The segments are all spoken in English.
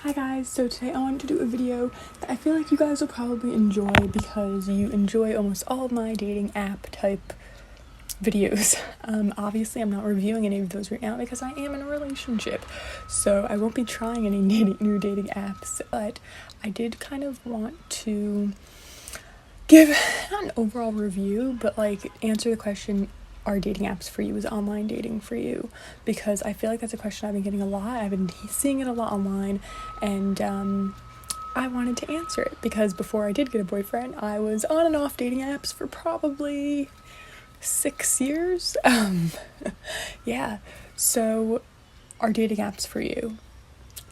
Hi guys, so today I wanted to do a video that I feel like you guys will probably enjoy because you enjoy almost all of my dating app type videos. Obviously I'm not reviewing any of those right now because I am in a relationship, so I won't be trying any new dating apps, but I did kind of want to give, not an overall review, but like answer the question, are dating apps for you? Is online dating for you? Because I feel like that's a question I've been getting a lot. I've been seeing it a lot online, and I wanted to answer it because before I did get a boyfriend, I was on and off dating apps for probably 6 years. Yeah. So, are dating apps for you?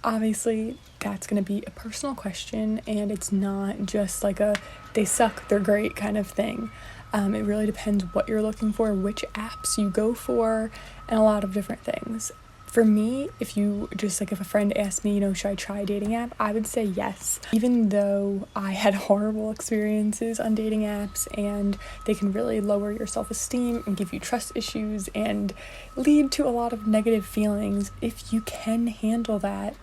Obviously, that's going to be a personal question, and it's not just like a they suck, they're great kind of thing. It really depends what you're looking for, which apps you go for, and a lot of different things. For me, if a friend asked me, should I try a dating app, I would say yes. Even though I had horrible experiences on dating apps and they can really lower your self-esteem and give you trust issues and lead to a lot of negative feelings, if you can handle that,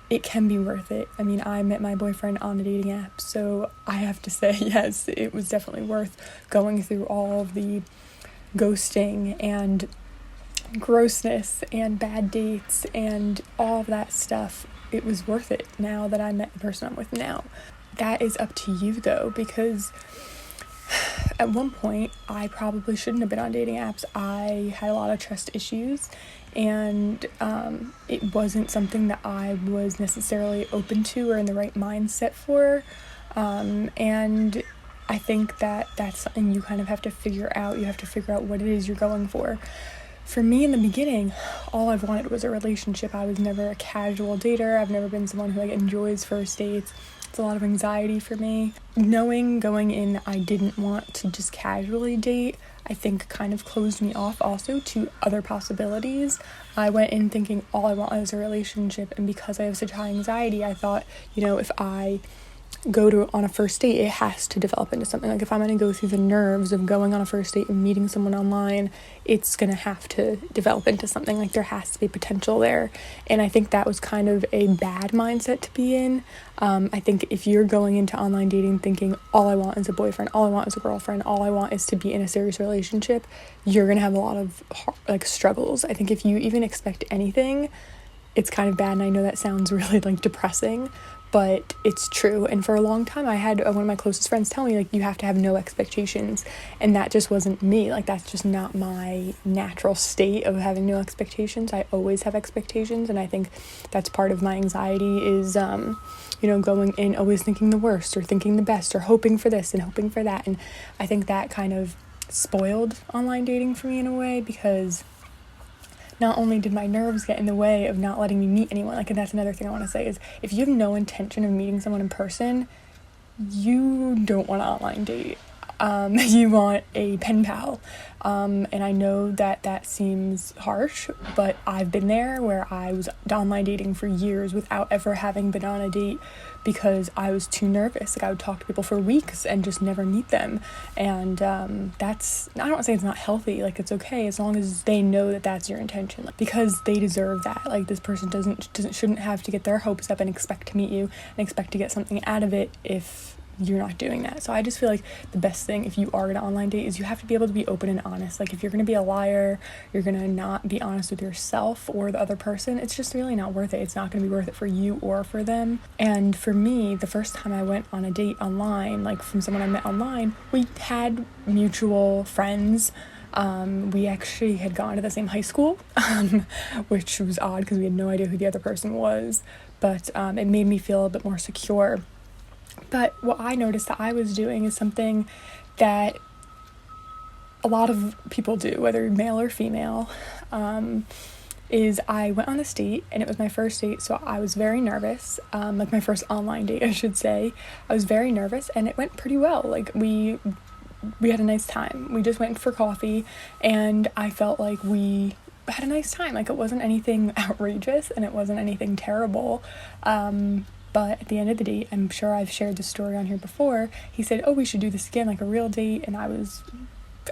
it can be worth it. I mean, I met my boyfriend on a dating app, so I have to say, yes, it was definitely worth going through all of the ghosting and grossness and bad dates and all of that stuff. It was worth it now that I met the person I'm with now. That is up to you, though, because at one point, I probably shouldn't have been on dating apps. I had a lot of trust issues, and it wasn't something that I was necessarily open to or in the right mindset for, and I think that that's something you kind of have to figure out. You have to figure out what it is you're going for. For me, in the beginning, all I've wanted was a relationship. I was never a casual dater. I've never been someone who enjoys first dates. It's a lot of anxiety for me. Knowing going in I didn't want to just casually date, I think kind of closed me off also to other possibilities. I went in thinking all I want is a relationship, and because I have such high anxiety, I thought, if I go on a first date, it has to develop into something. Like if I'm going to go through the nerves of going on a first date and meeting someone online, it's going to have to develop into something. Like there has to be potential there. And I think that was kind of a bad mindset to be in. I think if you're going into online dating thinking all I want is a boyfriend, all I want is a girlfriend, all I want is to be in a serious relationship, you're going to have a lot of struggles. I think if you even expect anything, it's kind of bad. And I know that sounds really depressing, but it's true. And for a long time I had one of my closest friends tell me you have to have no expectations, and that just wasn't me. That's just not my natural state of having no expectations. I always have expectations, and I think that's part of my anxiety is going in always thinking the worst or thinking the best or hoping for this and hoping for that. And I think that kind of spoiled online dating for me in a way, because not only did my nerves get in the way of not letting me meet anyone, and that's another thing I want to say is if you have no intention of meeting someone in person, you don't want to online date. You want a pen pal. And I know that seems harsh, but I've been there where I was online dating for years without ever having been on a date because I was too nervous. I would talk to people for weeks and just never meet them. And that's, I don't want to say it's not healthy. It's okay as long as they know that that's your intention, because they deserve that. This person shouldn't have to get their hopes up and expect to meet you and expect to get something out of it if you're not doing that. So I just feel the best thing if you are going to online date is you have to be able to be open and honest. If you're going to be a liar, you're going to not be honest with yourself or the other person, it's just really not worth it. It's not going to be worth it for you or for them. And for me, the first time I went on a date online, from someone I met online, we had mutual friends. We actually had gone to the same high school, which was odd because we had no idea who the other person was, but it made me feel a bit more secure. But what I noticed that I was doing is something that a lot of people do, whether male or female, is I went on this date, and it was my first date, so I was very nervous, my first online date, I should say. I was very nervous, and it went pretty well. We had a nice time. We just went for coffee, and I felt like we had a nice time. It wasn't anything outrageous, and it wasn't anything terrible, but at the end of the date, I'm sure I've shared this story on here before, he said, we should do this again, a real date, and I was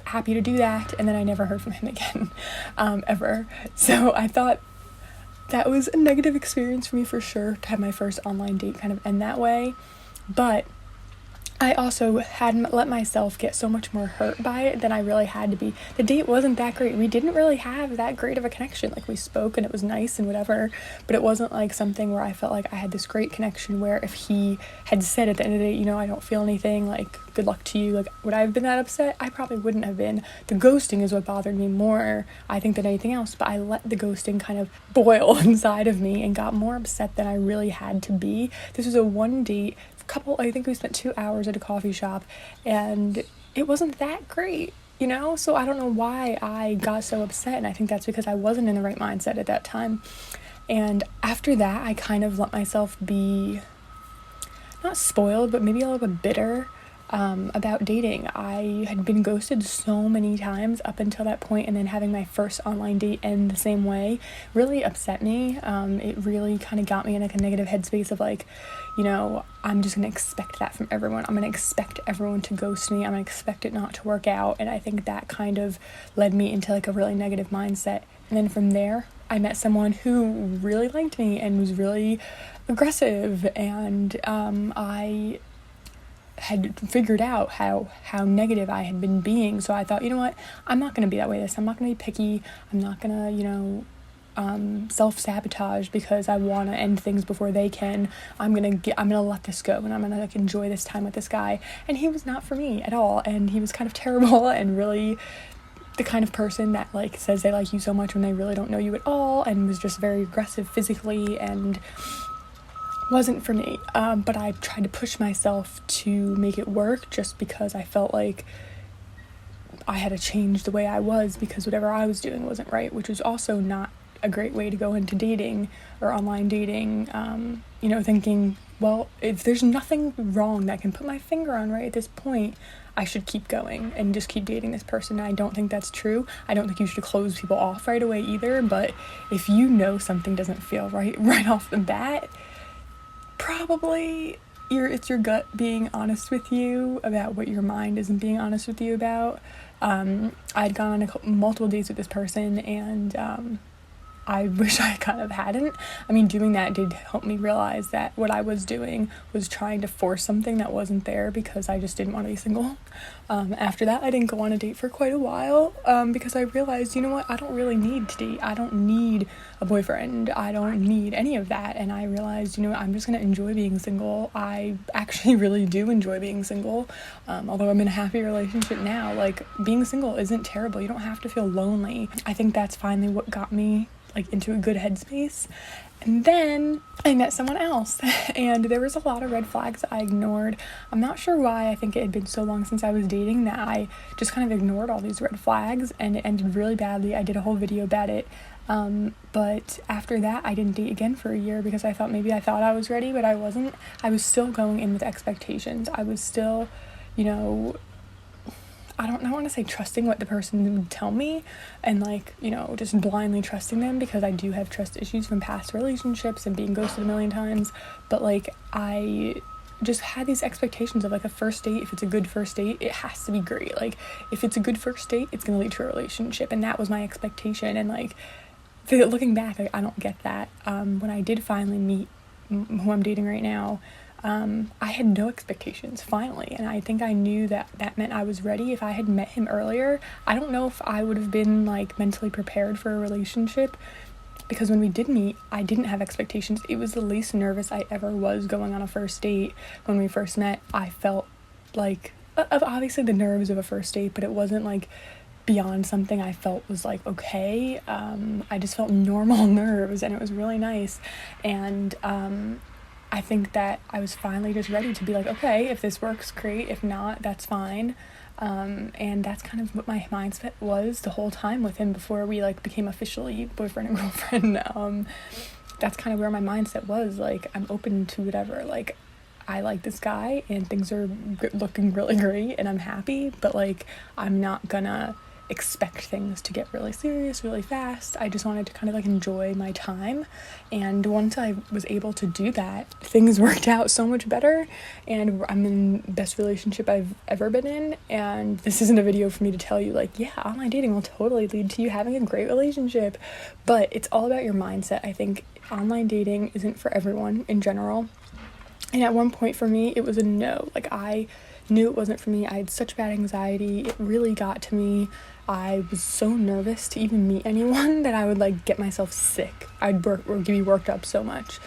happy to do that, and then I never heard from him again, ever. So I thought that was a negative experience for me for sure, to have my first online date kind of end that way. But I also hadn't let myself get so much more hurt by it than I really had to be. The date wasn't that great. We didn't really have that great of a connection. Like, we spoke and it was nice and whatever, but it wasn't like something where I felt like I had this great connection where if he had said at the end of the day, you know, I don't feel anything, like, good luck to you, like, would I have been that upset? I probably wouldn't have been. The ghosting is what bothered me more, I think, than anything else, but I let the ghosting kind of boil inside of me and got more upset than I really had to be. This was a one date couple, I think we spent 2 hours at a coffee shop, and it wasn't that great, you know? So I don't know why I got so upset, and I think that's because I wasn't in the right mindset at that time. And after that, I kind of let myself be not spoiled, but maybe a little bit bitter about dating. I had been ghosted so many times up until that point, and then having my first online date end the same way really upset me. It really kind of got me in like a negative headspace of like, you know, I'm just gonna expect that from everyone. I'm gonna expect everyone to ghost me. I'm gonna expect it not to work out. And I think that kind of led me into like a really negative mindset. And then from there, I met someone who really liked me and was really aggressive, and I had figured out how negative I had been being. So I thought, you know what, I'm not going to be that way I'm not going to be picky. I'm not going to, you know, self-sabotage because I want to end things before they can. I'm going to let this go, and I'm going to like enjoy this time with this guy. And he was not for me at all, and he was kind of terrible and really the kind of person that like says they like you so much when they really don't know you at all, and was just very aggressive physically and wasn't for me. But I tried to push myself to make it work just because I felt like I had to change the way I was because whatever I was doing wasn't right, which was also not a great way to go into dating or online dating, you know, thinking, well, if there's nothing wrong that I can put my finger on right at this point, I should keep going and just keep dating this person. And I don't think that's true. I don't think you should close people off right away either, but if you know something doesn't feel right off the bat, probably it's your gut being honest with you about what your mind isn't being honest with you about. I'd gone on multiple dates with this person, and I wish I kind of hadn't. I mean, doing that did help me realize that what I was doing was trying to force something that wasn't there because I just didn't want to be single. After that, I didn't go on a date for quite a while because I realized, you know what, I don't really need to date. I don't need a boyfriend. I don't need any of that. And I realized, you know what, I'm just going to enjoy being single. I actually really do enjoy being single. Although I'm in a happy relationship now, like, being single isn't terrible. You don't have to feel lonely. I think that's finally what got me like into a good headspace. And then I met someone else, and there was a lot of red flags I ignored. I'm not sure why. I think it had been so long since I was dating that I just kind of ignored all these red flags, and it ended really badly. I did a whole video about it. But after that, I didn't date again for a year because I thought I was ready, but I wasn't. I was still going in with expectations. I was still, you know, I don't want to say trusting what the person would tell me and like, you know, just blindly trusting them, because I do have trust issues from past relationships and being ghosted a million times. But like, I just had these expectations of like a first date. If it's a good first date, it has to be great. Like, if it's a good first date, it's going to lead to a relationship. And that was my expectation. And like, looking back, like, I don't get that. When I did finally meet who I'm dating right now, I had no expectations finally, and I think I knew that meant I was ready. If I had met him earlier, I don't know if I would have been like mentally prepared for a relationship, because when we did meet, I didn't have expectations. It was the least nervous I ever was going on a first date. When we first met, I felt like, obviously the nerves of a first date, but it wasn't like beyond something I felt was like okay. I just felt normal nerves, and it was really nice. And I think that I was finally just ready to be like, okay, if this works, great. If not, that's fine. And that's kind of what my mindset was the whole time with him before we like became officially boyfriend and girlfriend. That's kind of where my mindset was. Like, I'm open to whatever. Like, I like this guy and things are looking really great and I'm happy, but like, I'm not gonna expect things to get really serious really fast. I just wanted to kind of like enjoy my time, and once I was able to do that, things worked out so much better, and I'm in the best relationship I've ever been in. And this isn't a video for me to tell you like, yeah, online dating will totally lead to you having a great relationship, but it's all about your mindset. I think online dating isn't for everyone in general, and at one point for me it was a no. Like, I knew it wasn't for me. I had such bad anxiety. It really got to me. I was so nervous to even meet anyone that I would like get myself sick. I'd be worked up so much.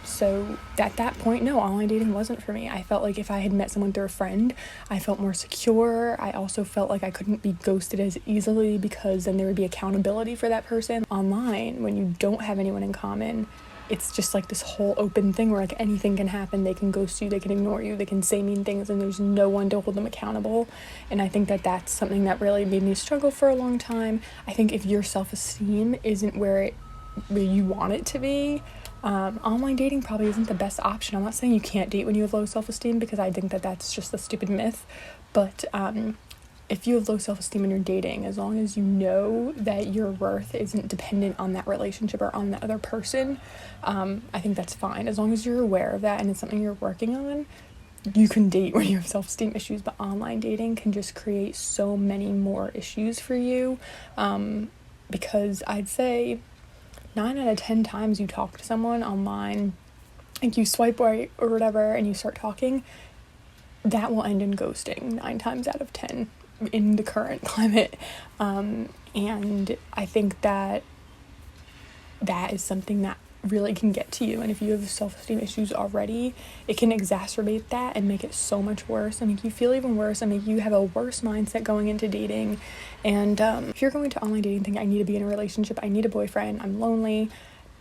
So at that point, no, online dating wasn't for me. I felt like if I had met someone through a friend, I felt more secure. I also felt like I couldn't be ghosted as easily, because then there would be accountability for that person. Online, when you don't have anyone in common, it's just like this whole open thing where like anything can happen. They can ghost you, they can ignore you, they can say mean things, and there's no one to hold them accountable. And I think that that's something that really made me struggle for a long time. I think if your self-esteem isn't where you want it to be, online dating probably isn't the best option. I'm not saying you can't date when you have low self-esteem, because I think that that's just a stupid myth, but if you have low self-esteem and you're dating, as long as you know that your worth isn't dependent on that relationship or on that other person, I think that's fine. As long as you're aware of that and it's something you're working on, you can date when you have self-esteem issues. But online dating can just create so many more issues for you, because I'd say 9 out of 10 times you talk to someone online, like you swipe right or whatever and you start talking, that will end in ghosting 9 times out of 10 in the current climate. And I think that is something that really can get to you, and if you have self-esteem issues already, it can exacerbate that and make it so much worse, and make you feel even worse, and make you have a worse mindset going into dating. And if you're going to online dating thinking, I need to be in a relationship, I need a boyfriend, I'm lonely,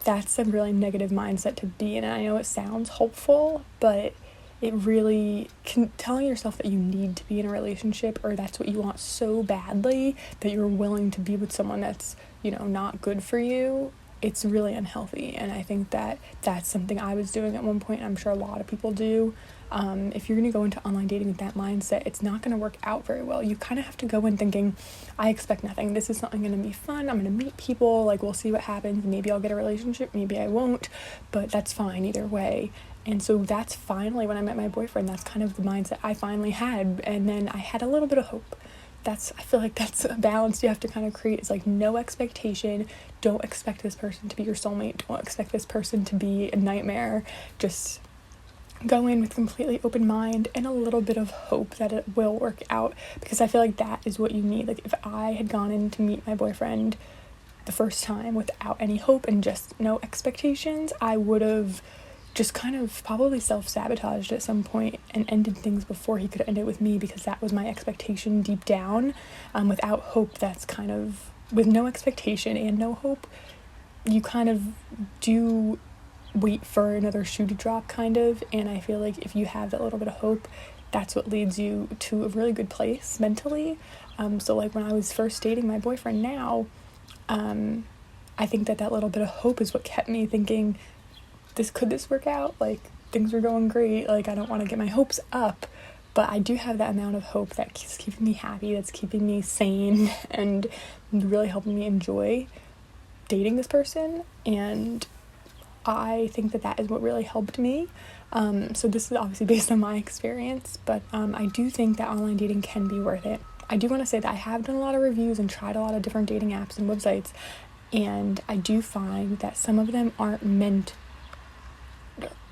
that's a really negative mindset to be in. And I know it sounds hopeful, but it really can, telling yourself that you need to be in a relationship, or that's what you want so badly that you're willing to be with someone that's, not good for you, it's really unhealthy. And I think that that's something I was doing at one point, and I'm sure a lot of people do. If you're going to go into online dating with that mindset, it's not going to work out very well. You kind of have to go in thinking, I expect nothing. This is something going to be fun. I'm going to meet people. Like, we'll see what happens. Maybe I'll get a relationship. Maybe I won't. But that's fine either way. And so that's finally, when I met my boyfriend, that's kind of the mindset I finally had. And then I had a little bit of hope. I feel like that's a balance you have to kind of create. It's like no expectation. Don't expect this person to be your soulmate. Don't expect this person to be a nightmare. Just go in with completely open mind and a little bit of hope that it will work out, because I feel like that is what you need. Like, if I had gone in to meet my boyfriend the first time without any hope and just no expectations, I would have just kind of probably self-sabotaged at some point and ended things before he could end it with me, because that was my expectation deep down. Without hope, that's kind of, with no expectation and no hope, you kind of do wait for another shoe to drop, kind of. And I feel like if you have that little bit of hope, that's what leads you to a really good place mentally. So like when I was first dating my boyfriend now, I think that little bit of hope is what kept me thinking, could this work out? Like, things were going great. Like, I don't want to get my hopes up, but I do have that amount of hope that's keeping me happy, that's keeping me sane, and really helping me enjoy dating this person. And I think that is what really helped me. So this is obviously based on my experience, but I do think that online dating can be worth it. I do want to say that I have done a lot of reviews and tried a lot of different dating apps and websites, and I do find that some of them aren't meant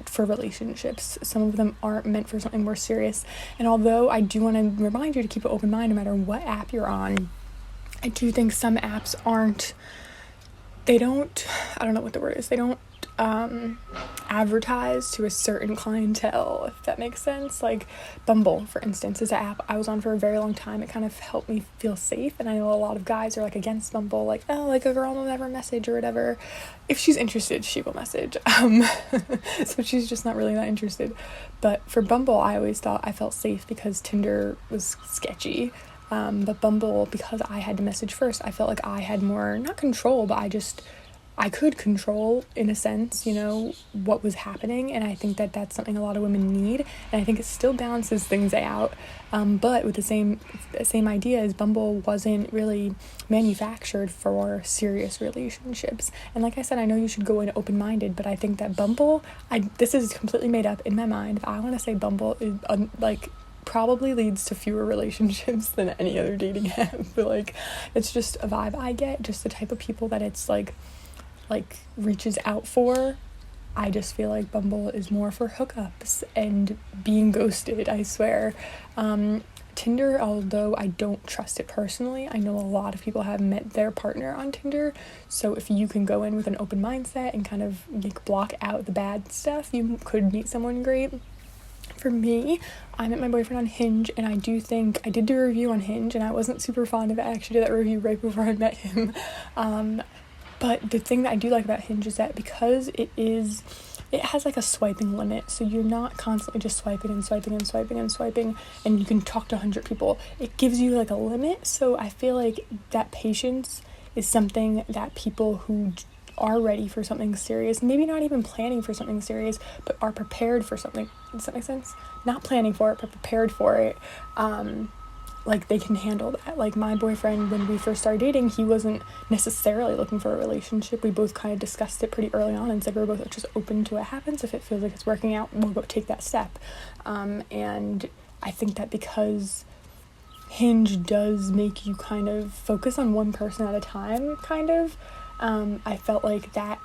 for relationships. Some of them aren't meant for something more serious. And although I do want to remind you to keep an open mind no matter what app you're on, I do think some apps they don't advertise to a certain clientele, if that makes sense. Like Bumble, for instance, is an app I was on for a very long time. It kind of helped me feel safe, and I know a lot of guys are like against Bumble, like, oh, like a girl will never message or whatever. If she's interested, she will message. So she's just not really that interested. But for Bumble, I always thought I felt safe because Tinder was sketchy. But Bumble, because I had to message first, I felt like I had more, not control, but I could control, in a sense, you know, what was happening, and I think that that's something a lot of women need, and I think it still balances things out, but with the same idea as Bumble wasn't really manufactured for serious relationships. And like I said, I know you should go in open-minded, but I think that Bumble, this is completely made up in my mind, I want to say Bumble is probably leads to fewer relationships than any other dating app. But it's just a vibe I get, just the type of people that it's like reaches out for. I just feel like Bumble is more for hookups and being ghosted, I swear. Tinder, although I don't trust it personally, I know a lot of people have met their partner on Tinder, so if you can go in with an open mindset and kind of block out the bad stuff, you could meet someone great. For me, I met my boyfriend on Hinge, and I did do a review on Hinge, and I wasn't super fond of it. I actually did that review right before I met him. But the thing that I do like about Hinge is that because it has a swiping limit, so you're not constantly just swiping, and you can talk to 100 people. It gives you a limit, so I feel like that patience is something that people who are ready for something serious, maybe not even planning for something serious, but are prepared for something, does that make sense? Not planning for it, but prepared for it, they can handle that. My boyfriend, when we first started dating, he wasn't necessarily looking for a relationship. We both kind of discussed it pretty early on and said we're both just open to what happens. If it feels like it's working out, we'll go take that step. And I think that because Hinge does make you kind of focus on one person at a time, I felt like that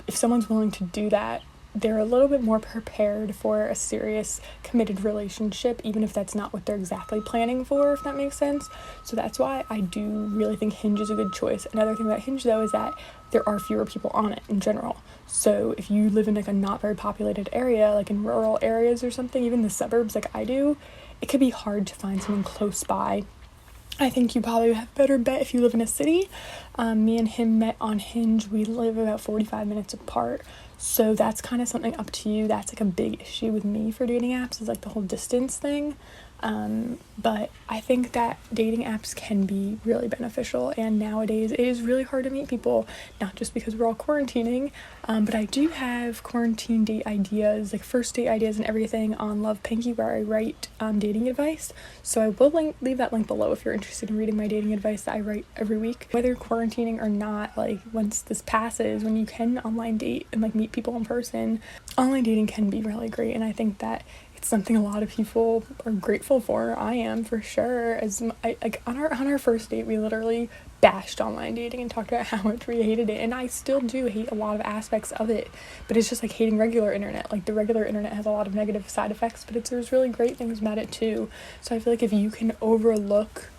if someone's willing to do that, they're a little bit more prepared for a serious, committed relationship, even if that's not what they're exactly planning for, if that makes sense. So that's why I do really think Hinge is a good choice. Another thing about Hinge, though, is that there are fewer people on it in general. So if you live in a not very populated area, in rural areas or something, even the suburbs like I do, it could be hard to find someone close by. I think you probably have a better bet if you live in a city. Me and him met on Hinge. We live about 45 minutes apart. So that's kind of something up to you. That's a big issue with me for dating apps is the whole distance thing. But I think that dating apps can be really beneficial, and nowadays it is really hard to meet people, not just because we're all quarantining, but I do have quarantine date ideas, first date ideas and everything on Love Pinky, where I write dating advice, so I will leave that link below if you're interested in reading my dating advice that I write every week. Whether quarantining or not, once this passes, when you can online date and meet people in person, online dating can be really great, and I think that it's something a lot of people are grateful for. I am, for sure. On our first date, we literally bashed online dating and talked about how much we hated it, and I still do hate a lot of aspects of it, but it's just hating regular internet. The regular internet has a lot of negative side effects, but there's really great things about it too. So I feel if you can overlook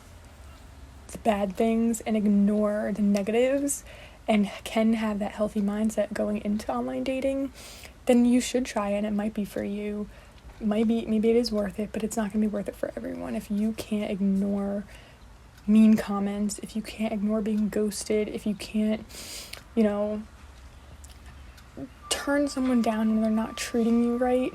the bad things and ignore the negatives and can have that healthy mindset going into online dating, then you should try it, and it might be for you. Maybe it is worth it, but it's not going to be worth it for everyone. If you can't ignore mean comments, if you can't ignore being ghosted, if you can't, turn someone down when they're not treating you right,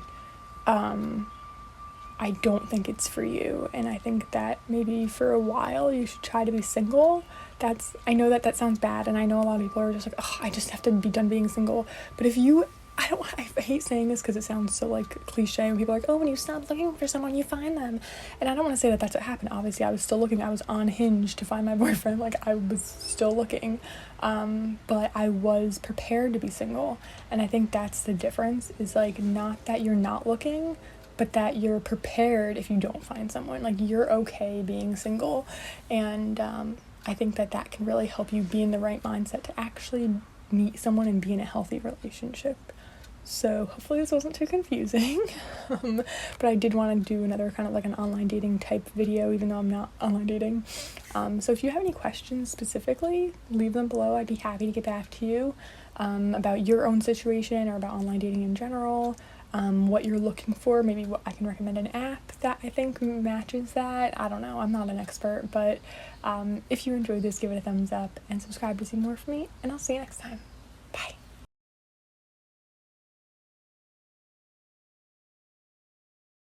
I don't think it's for you. And I think that maybe for a while you should try to be single. I know that sounds bad, and I know a lot of people are just I just have to be done being single. But I hate saying this because it sounds so cliche when people are when you stop looking for someone, you find them. And I don't want to say that that's what happened. Obviously, I was still looking. I was on Hinge to find my boyfriend. I was still looking. But I was prepared to be single. And I think that's the difference, is not that you're not looking, but that you're prepared if you don't find someone. You're okay being single. And I think that can really help you be in the right mindset to actually meet someone and be in a healthy relationship. So hopefully this wasn't too confusing, but I did want to do another kind of an online dating type video, even though I'm not online dating. So if you have any questions specifically, leave them below. I'd be happy to get back to you about your own situation or about online dating in general, what you're looking for. Maybe I can recommend an app that I think matches that. I don't know. I'm not an expert, but if you enjoyed this, give it a thumbs up and subscribe to see more from me, and I'll see you next time.